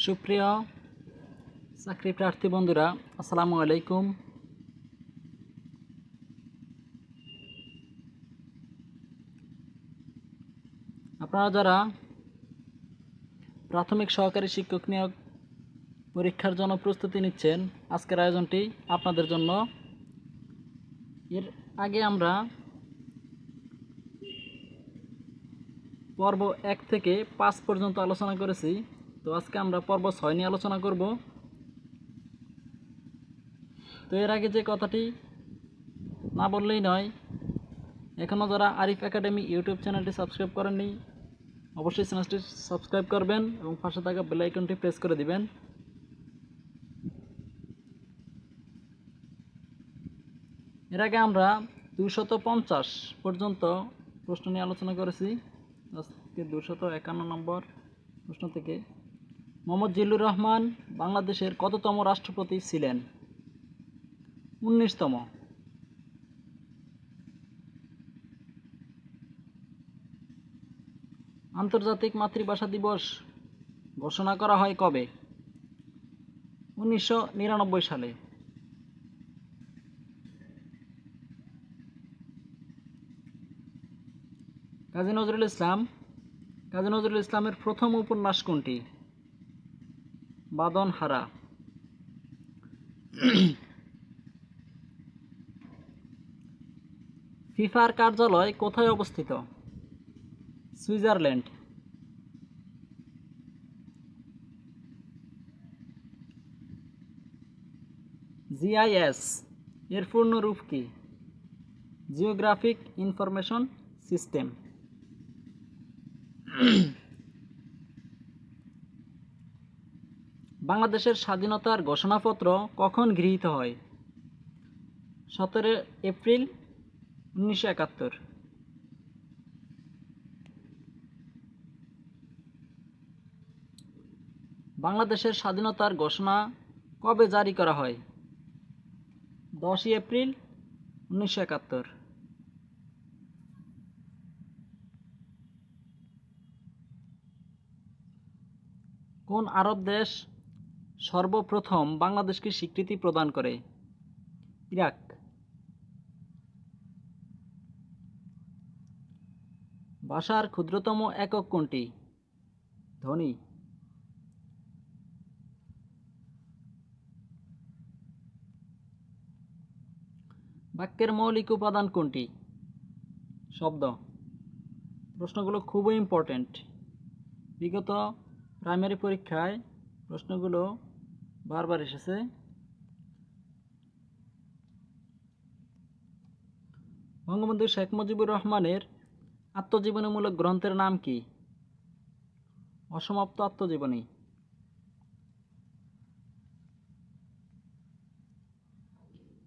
সুপ্রিয় চাকরি প্রার্থী বন্ধুরা, আসসালামু আলাইকুম। আপনারা যারা প্রাথমিক সহকারী শিক্ষক নিয়োগ পরীক্ষার জন্য প্রস্তুতি নিচ্ছেন, আজকের আয়োজনটি আপনাদের জন্য। এর আগে আমরা পর্ব 1 থেকে 5 পর্যন্ত আলোচনা করেছি। তো আজকে আমরা পর্ব 6 নিয়ে আলোচনা করব। তো এর আগে যে কথাটি না বললেই নয়, এখনও যারা আরিফ একাডেমি ইউটিউব চ্যানেলটি সাবস্ক্রাইব করেননি, অবশ্যই চ্যানেলটি সাবস্ক্রাইব করবেন এবং পাশে থাকা বেল আইকনটি প্রেস করে দিবেন। এর আগে আমরা 250 পর্যন্ত প্রশ্ন নিয়ে আলোচনা করেছি। আজকে 251 নম্বর প্রশ্ন থেকে, মোহাম্মদ জিল্লুর রহমান বাংলাদেশের কততম রাষ্ট্রপতি ছিলেন? 19তম। আন্তর্জাতিক মাতৃভাষা দিবস ঘোষণা করা হয় কবে? 1999 সালে। কাজী নজরুল ইসলামের প্রথম উপন্যাস কোনটি? বাঁধনহারা। ফিফার কার্যালয় কোথায় অবস্থিত? সুইজারল্যান্ড। জিআইএস এর পূর্ণ রূপ কি? Geographic information system. বাংলাদেশের স্বাধীনতার ঘোষণাপত্র কখন গৃহীত হয়? 17 এপ্রিল 1971। বাংলাদেশের স্বাধীনতার ঘোষণা কবে জারি করা হয়? 10 এপ্রিল 1971। কোন আরব দেশ সর্বপ্রথম বাংলাদেশকে স্বীকৃতি প্রদান করে? ইরাক। ভাষার ক্ষুদ্রতম একক কোনটি? ধ্বনি। বাক্যের মৌলিক উপাদান কোনটি? শব্দ। প্রশ্নগুলো খুবই ইম্পর্ট্যান্ট। বিগত প্রাইমারি পরীক্ষায় প্রশ্নগুলো বারবার এসেছে। বঙ্গবন্ধু শেখ মুজিবুর রহমানের আত্মজীবনীমূলক গ্রন্থের নাম কি? অসমাপ্ত আত্মজীবনী।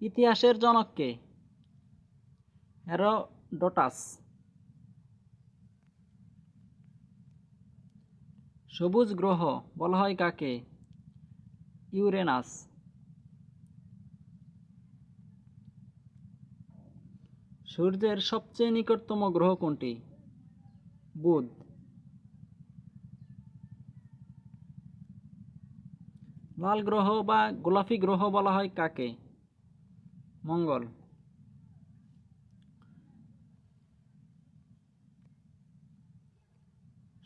ইতিহাসের জনক কে? হেরোডোটাস। সবুজ গ্রহ বলা হয় কাকে? ইউরেনাস। সূর্যের সবচেয়ে নিকটতম গ্রহ কোনটি? বুধ। লাল গ্রহ বা গোলাপি গ্রহ বলা হয় কাকে? মঙ্গল।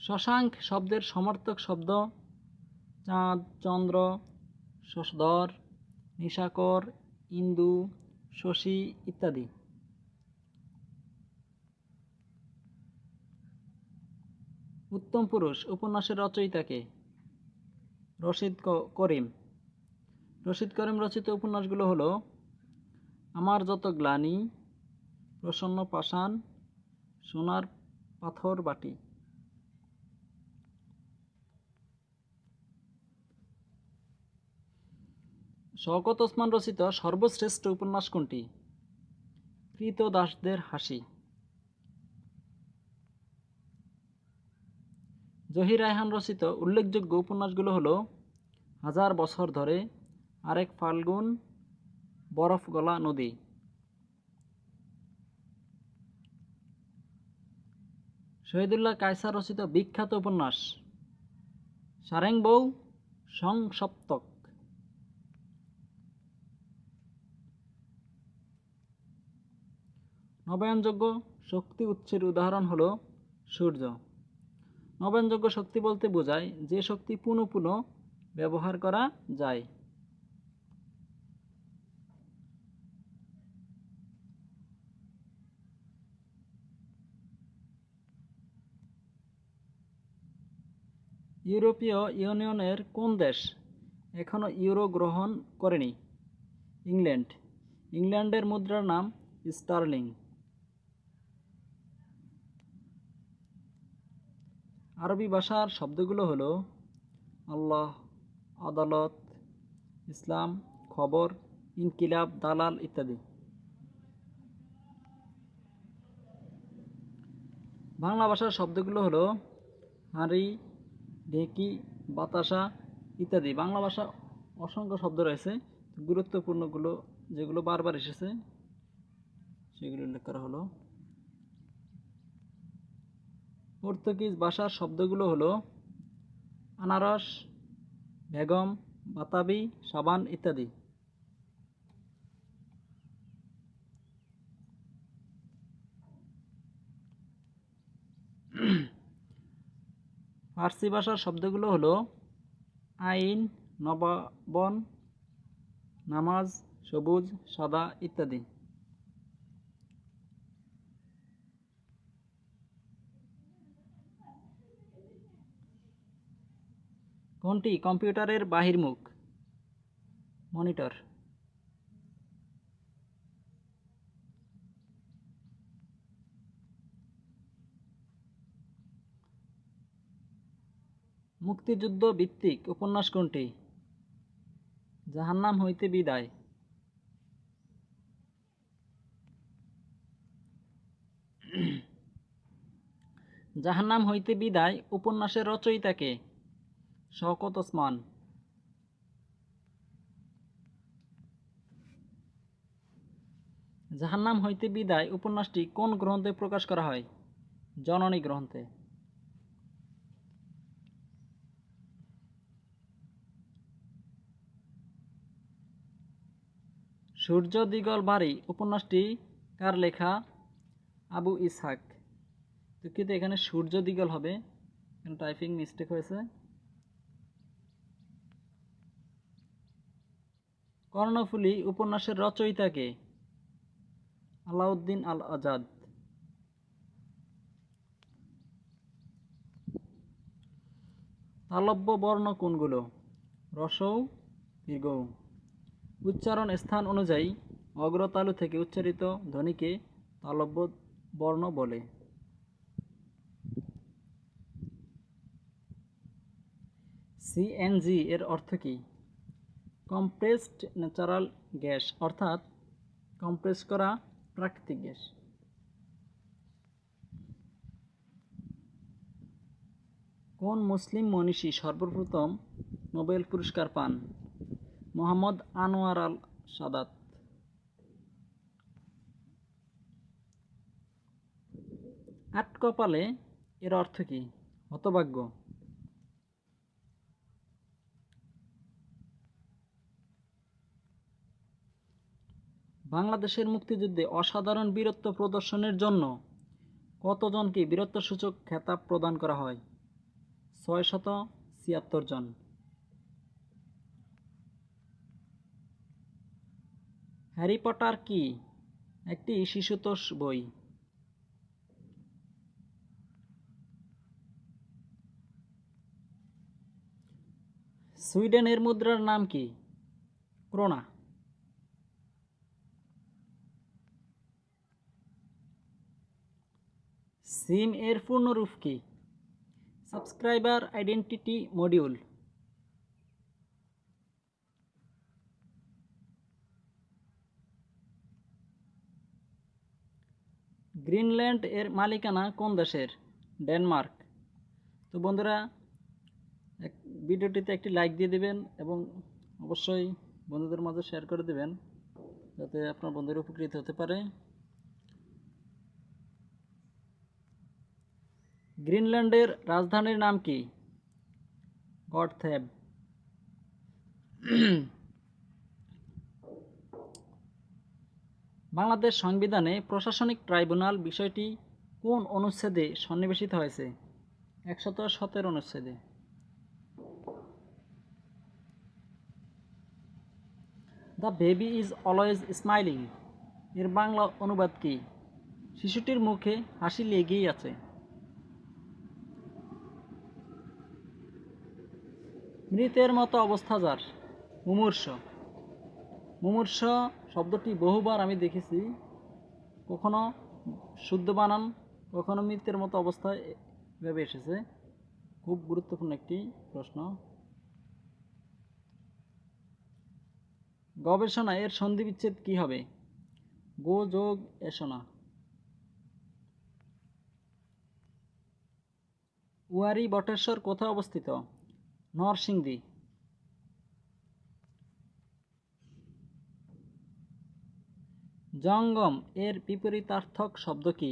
শশাঙ্ক শব্দের সমার্থক শব্দ? চাঁদ, চন্দ্র, শশধর, নিশাকর, ইন্দু, শশী ইত্যাদি। উত্তম পুরুষ উপন্যাসের রচয়িতা কে? রশিদ করিম। রশিদ করিম রচিত উপন্যাসগুলো হলো আমার যত গ্লানি, প্রসন্ন পাষাণ, সোনার পাথর বাটি। শওকত ওসমান রচিত সর্বশ্রেষ্ঠ উপন্যাস কোনটি? ক্রীতদাসদের হাসি। জহির রায়হান রচিত উল্লেখযোগ্য উপন্যাসগুলো হলো হাজার বছর ধরে, আরেক ফাল্গুন, বরফ গলা নদী। শহীদুল্লাহ কায়সার রচিত বিখ্যাত উপন্যাস? সারেং বউ, সংসপ্তক। নবায়নযোগ্য শক্তি উৎসের উদাহরণ হলো সূর্য। নবায়নযোগ্য শক্তি বলতে বোঝায় যে শক্তি পুনঃ পুনঃ ব্যবহার করা যায়। ইউরোপীয় ইউনিয়নের কোন দেশ এখনো ইউরো গ্রহণ করেনি? ইংল্যান্ড। ইংল্যান্ডের মুদ্রার নাম স্টার্লিং। আরবি ভাষার শব্দগুলো হলো আল্লাহ, আদালত, ইসলাম, খবর, ইনকিলাব, দালাল ইত্যাদি। বাংলা ভাষার শব্দগুলো হলো হাঁড়ি, ঢেঁকি, বাতাসা ইত্যাদি। বাংলা ভাষা অসংখ্য শব্দ রয়েছে, গুরুত্বপূর্ণগুলো যেগুলো বারবার এসেছে সেগুলো উল্লেখ করা হলো। পর্তুগিজ ভাষার শব্দগুলো হলো আনারস, বেগম, বাতাবি, সাবান ইত্যাদি। ফার্সি ভাষার শব্দগুলো হলো আইন, নবাবন, নামাজ, সবুজ, সাদা ইত্যাদি। কোনটি কম্পিউটারের বাহির্মুখ? মনিটর। মুক্তিযুদ্ধ ভিত্তিক উপন্যাস কোনটি? জাহান্নাম হইতে বিদায়। জাহান্নাম হইতে বিদায় উপন্যাসের রচয়িতা কে? শওকত ওসমান। জাহান্নাম হইতে বিদায় উপন্যাসটি কোন গ্রন্থে প্রকাশ করা হয়? জননী গ্রন্থে। সূর্য দিগল ভারী উপন্যাসটি কার লেখা? আবু ইসহাক। দুঃখিত, এখানে সূর্য দিগল হবে, এখানে টাইপিং মিস্টেক হয়েছে। কর্ণফুলী উপন্যাসের রচয়িতা কে? আলাউদ্দিন আল আজাদ। তালব্য বর্ণ কোনগুলো? রসৌ, দীর্ঘৌ। উচ্চারণ স্থান অনুযায়ী অগ্রতালু থেকে উচ্চারিত ধ্বনিকে তালব্য বর্ণ বলে। সিএনজি এর অর্থ কী? কম্প্রেসড ন্যাচারাল গ্যাস, অর্থাৎ কম্প্রেস করা প্রাকৃতিক গ্যাস। কোন মুসলিম মনীষী সর্বপ্রথম নোবেল পুরস্কার পান? মোহাম্মদ আনোয়ার আল সাদাত। আট কপালে এর অর্থ কী? হতভাগ্য। বাংলাদেশের মুক্তিযুদ্ধে অসাধারণ বীরত্ব প্রদর্শনের জন্য কতজনকে বীরত্বসূচক খেতাব প্রদান করা হয়? 676 জন। হ্যারি পটার কি একটি শিশুতোষ বই? সুইডেনের মুদ্রার নাম কি? ক্রোনা। সিম এর পূর্ণরূপ কি? Subscriber identity module. গ্রিনল্যান্ড এর মালিকানা কোন দেশের? ডেনমার্ক। তো বন্ধুরা, ভিডিওটিতে একটি লাইক দিয়ে দিবেন এবং অবশ্যই বন্ধুদের মাঝে শেয়ার করে দিবেন যাতে আপনার বন্ধুরা উপকৃত হতে পারে। গ্রিনল্যান্ডের রাজধানীর নাম কি? গথেব। বাংলাদেশ সংবিধানে প্রশাসনিক ট্রাইব্যুনাল বিষয়টি কোন অনুচ্ছেদে সন্নিবেশিত হয়েছে? 117 অনুচ্ছেদে। The baby is always smiling এর বাংলা অনুবাদ কি? শিশুটির মুখে হাসি লেগেই আছে। মৃতের মতো অবস্থা যার? মুমূর্ষ। মুমূর্ষ শব্দটি বহুবার আমি দেখেছি, কখনো শুদ্ধ বানান, কখনো মৃতের মতো অবস্থায় ভেবে এসেছে। খুব গুরুত্বপূর্ণ একটি প্রশ্ন। গবেষণা এর সন্ধিবিচ্ছেদ কি হবে? গো যোগ এসনা। ওয়ারী বটেশ্বর কোথায় অবস্থিত? নরসিংদী। জঙ্গম এর বিপরীতার্থক শব্দ কি?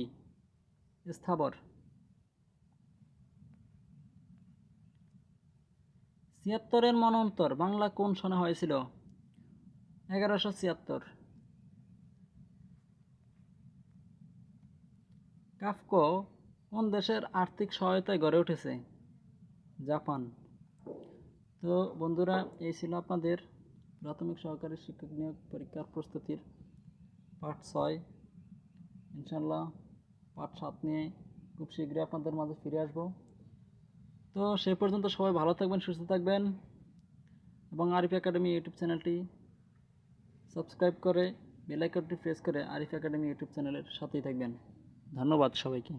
স্থাবর। ৭৬-এর মন্বন্তর বাংলা কোন সনে হয়েছিল? 1176। কাফকো কোন দেশের আর্থিক সহায়তায় গড়ে উঠেছে? জাপান। তো বন্ধুরা, এই ছিল আপনাদের প্রাথমিক সহকারী শিক্ষক নিয়োগ পরীক্ষার প্রস্তুতির পার্ট 6। ইনশাল্লাহ পার্ট 7 নিয়ে খুব শীঘ্রই আপনাদের মাঝে ফিরে আসব। তো সে পর্যন্ত সবাই ভালো থাকবেন, সুস্থ থাকবেন এবং আরিফ একাডেমি ইউটিউব চ্যানেলটি সাবস্ক্রাইব করে বেল আইকনটি প্রেস করে আরিফ একাডেমি ইউটিউব চ্যানেলের সাথেই থাকবেন। ধন্যবাদ সবাইকে।